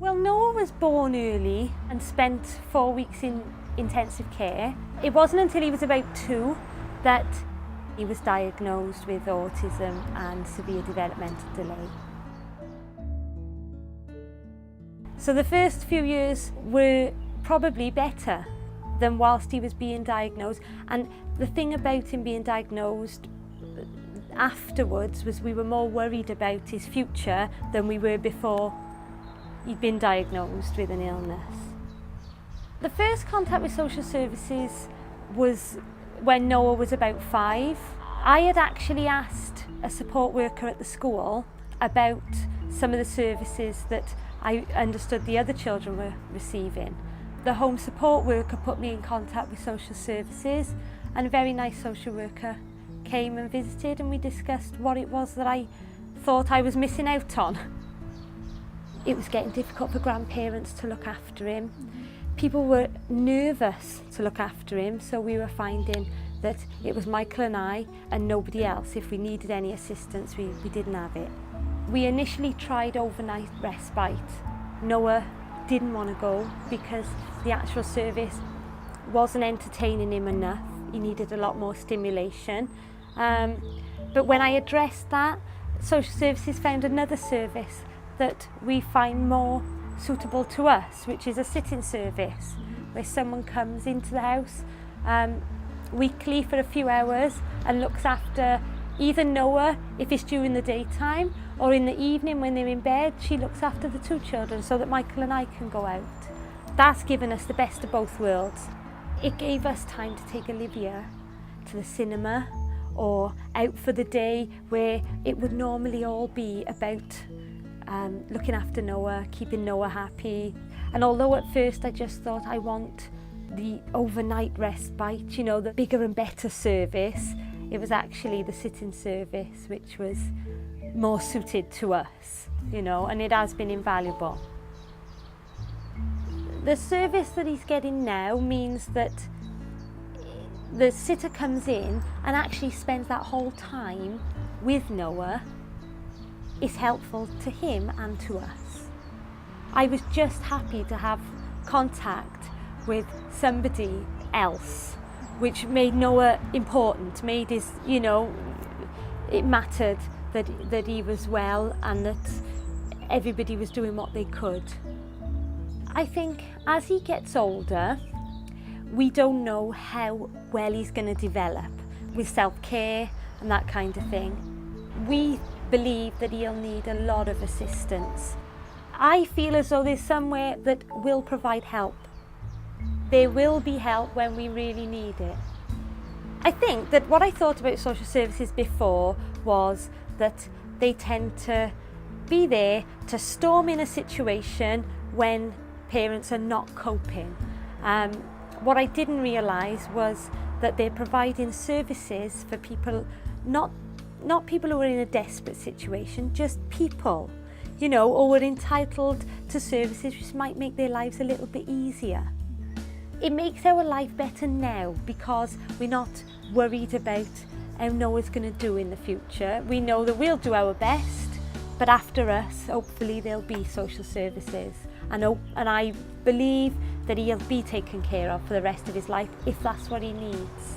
Well, Noah was born early and spent 4 weeks in intensive care. It wasn't until he was about 2 that he was diagnosed with autism and severe developmental delay. So the first few years were probably better than whilst he was being diagnosed. And the thing about him being diagnosed afterwards was we were more worried about his future than we were before he'd been diagnosed with an illness. The first contact with social services was when Noah was about 5. I had actually asked a support worker at the school about some of the services that I understood the other children were receiving. The home support worker put me in contact with social services, and a very nice social worker came and visited, and we discussed what it was that I thought I was missing out on. It was getting difficult for grandparents to look after him. People were nervous to look after him, so we were finding that it was Michael and I and nobody else. If we needed any assistance, we didn't have it. We initially tried overnight respite. Noah didn't want to go because the actual service wasn't entertaining him enough. He needed a lot more stimulation. But when I addressed that, social services found another service that we find more suitable to us, which is a sit-in service, where someone comes into the house weekly for a few hours and looks after either Noah if it's during the daytime, or in the evening when they're in bed, she looks after the 2 children so that Michael and I can go out. That's given us the best of both worlds. It gave us time to take Olivia to the cinema or out for the day, where it would normally all be about looking after Noah, keeping Noah happy. And although at first I just thought I want the overnight respite, you know, the bigger and better service, it was actually the sit-in service which was more suited to us, you know, and it has been invaluable. The service that he's getting now means that the sitter comes in and actually spends that whole time with Noah. Is helpful to him and to us. I was just happy to have contact with somebody else, which made Noah important, made his, you know, it mattered that he was well and that everybody was doing what they could. I think as he gets older, we don't know how well he's going to develop with self-care and that kind of thing. We believe that he'll need a lot of assistance. I feel as though there's somewhere that will provide help. There will be help when we really need it. I think that what I thought about social services before was that they tend to be there to storm in a situation when parents are not coping. What I didn't realise was that they're providing services for people, not people who are in a desperate situation, just people, you know, or were entitled to services which might make their lives a little bit easier. It makes our life better now because we're not worried about how Noah's going to do in the future. We know that we'll do our best, but after us, hopefully there'll be social services. And I believe that he'll be taken care of for the rest of his life if that's what he needs.